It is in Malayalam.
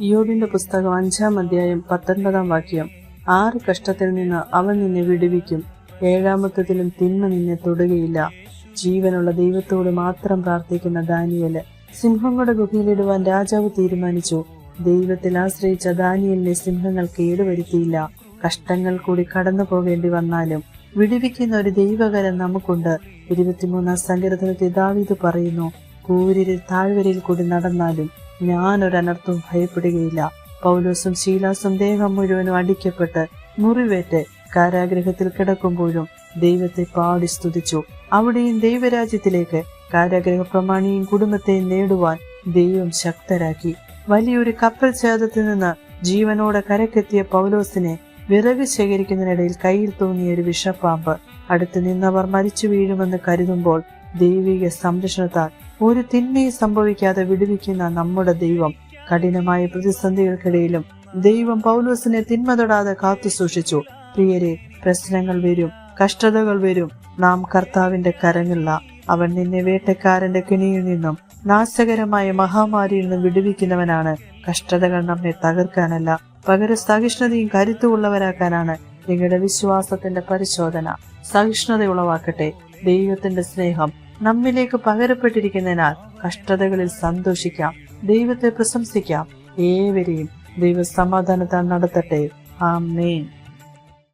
യോബിന്റെ പുസ്തകം 5-ാം അധ്യായം 19-ാം വാക്യം. 6 കഷ്ടത്തിൽ നിന്ന് അവൻ നിന്നെ വിടുവിക്കും, 7-ാമത്തതിലും തിന്മ നിന്നെ തൊടുകയില്ല. ജീവനുള്ള ദൈവത്തോട് മാത്രം പ്രാർത്ഥിക്കുന്ന ദാനിയേല്. സിംഹങ്ങളുടെ ഗുഹയിലിടുവാൻ രാജാവ് തീരുമാനിച്ചു. ദൈവത്തിൽ ആശ്രയിച്ച ദാനിയേലിനെ സിംഹങ്ങൾ കേടുവരുത്തിയില്ല. കഷ്ടങ്ങൾ കൂടി കടന്നു പോകേണ്ടി വന്നാലും വിടുവിക്കുന്ന ഒരു ദൈവകരം നമുക്കുണ്ട്. 23-ാം സങ്കീർത്തനത്തിൽ ദാവീദ് പറയുന്നു, കൂരിരിൽ താഴ്വരയിൽ കൂടി നടന്നാലും ഞാനൊരനർത്ഥവും ഭയപ്പെടുകയില്ല. പൗലോസും ശീലാസും ദേഹം മുഴുവനും അടിക്കപ്പെട്ട് മുറിവേറ്റ് കാരാഗ്രഹത്തിൽ കിടക്കുമ്പോഴും ദൈവത്തെ പാടി സ്തുതിച്ചു. അവിടെയും ദൈവരാജ്യത്തിലേക്ക് കാരാഗ്രഹ പ്രമാണിയും കുടുംബത്തെയും നേടുവാൻ ദൈവം ശക്തരാക്കി. വലിയൊരു കപ്പൽ ഛേദത്തിൽ നിന്ന് ജീവനോടെ കരക്കെത്തിയ പൗലോസിനെ വിറക് ശേഖരിക്കുന്നതിനിടയിൽ കയ്യിൽ തൂങ്ങിയ ഒരു വിഷപ്പാമ്പ്. അടുത്ത് നിന്നവർ മരിച്ചു വീഴുമെന്ന് കരുതുമ്പോൾ ദൈവിക സംരക്ഷണത്താൽ ഒരു തിന്മയും സംഭവിക്കാതെ വിടുവിക്കുന്ന നമ്മുടെ ദൈവം കഠിനമായ പ്രതിസന്ധികൾക്കിടയിലും ദൈവം പൗലോസിനെ തിന്മ തൊടാതെ കാത്തു സൂക്ഷിച്ചു. പ്രിയരെ, പ്രശ്നങ്ങൾ വരും, കഷ്ടതകൾ വരും. നാം കർത്താവിന്റെ കരങ്ങളില. അവൻ നിന്നെ വേട്ടക്കാരന്റെ കെണിയിൽ നിന്നും നാശകരമായ മഹാമാരിയിൽ നിന്നും വിടുവിക്കുന്നവനാണ്. കഷ്ടതകൾ നമ്മെ തകർക്കാനല്ല, പകരം സഹിഷ്ണുതയും കരുത്തുള്ളവരാക്കാനാണ്. നിങ്ങളുടെ വിശ്വാസത്തിന്റെ പരിശോധന സഹിഷ്ണുത ഉളവാക്കട്ടെ. ദൈവത്തിന്റെ സ്നേഹം നമ്മിലേക്ക് പകരപ്പെട്ടിരിക്കുന്നതിനാൽ കഷ്ടതകളിൽ സന്തോഷിക്കാം, ദൈവത്തെ പ്രശംസിക്കാം. ഏവരെയും ദൈവ സമാധാനത്താൽ നടത്തട്ടെ. ആമേൻ.